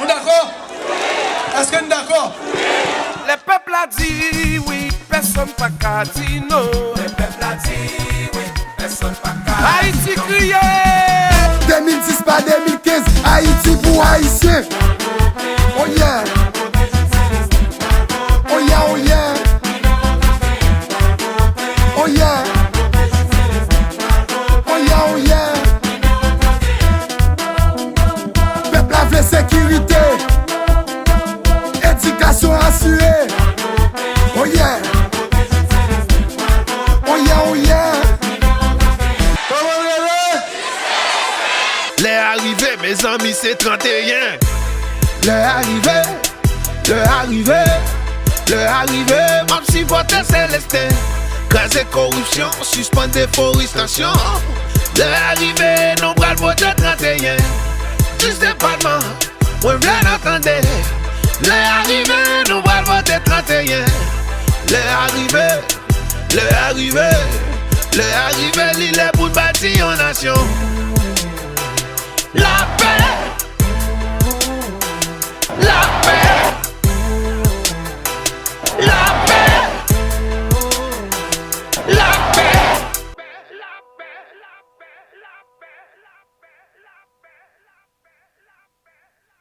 Nous d'accord? Est-ce que nous d'accord? Le peuple a dit oui, personne pas qu'à dire non. Le peuple a dit oui, personne pas qu'à. Haïti crié 2010 pas 2015, Haïti pour Haïtien. Oh yeah. Oh yeah, oh yeah. Oh yeah. Oh yeah, oh yeah. Peuple a fait sécurité, éducation assurée. Oh yeah. Oh yeah, oh yeah. Les arrivés, mes amis, c'est 31. Le arrivé, Même si votre célestin, crasé corruption, suspend déforestation. Les arrivés, nous bras voter 31. 10 départements, on vient d'entendre. Les arrivés, nous bras voter 31. Les arrivés, l'île est pour bâtir une nation. La paix.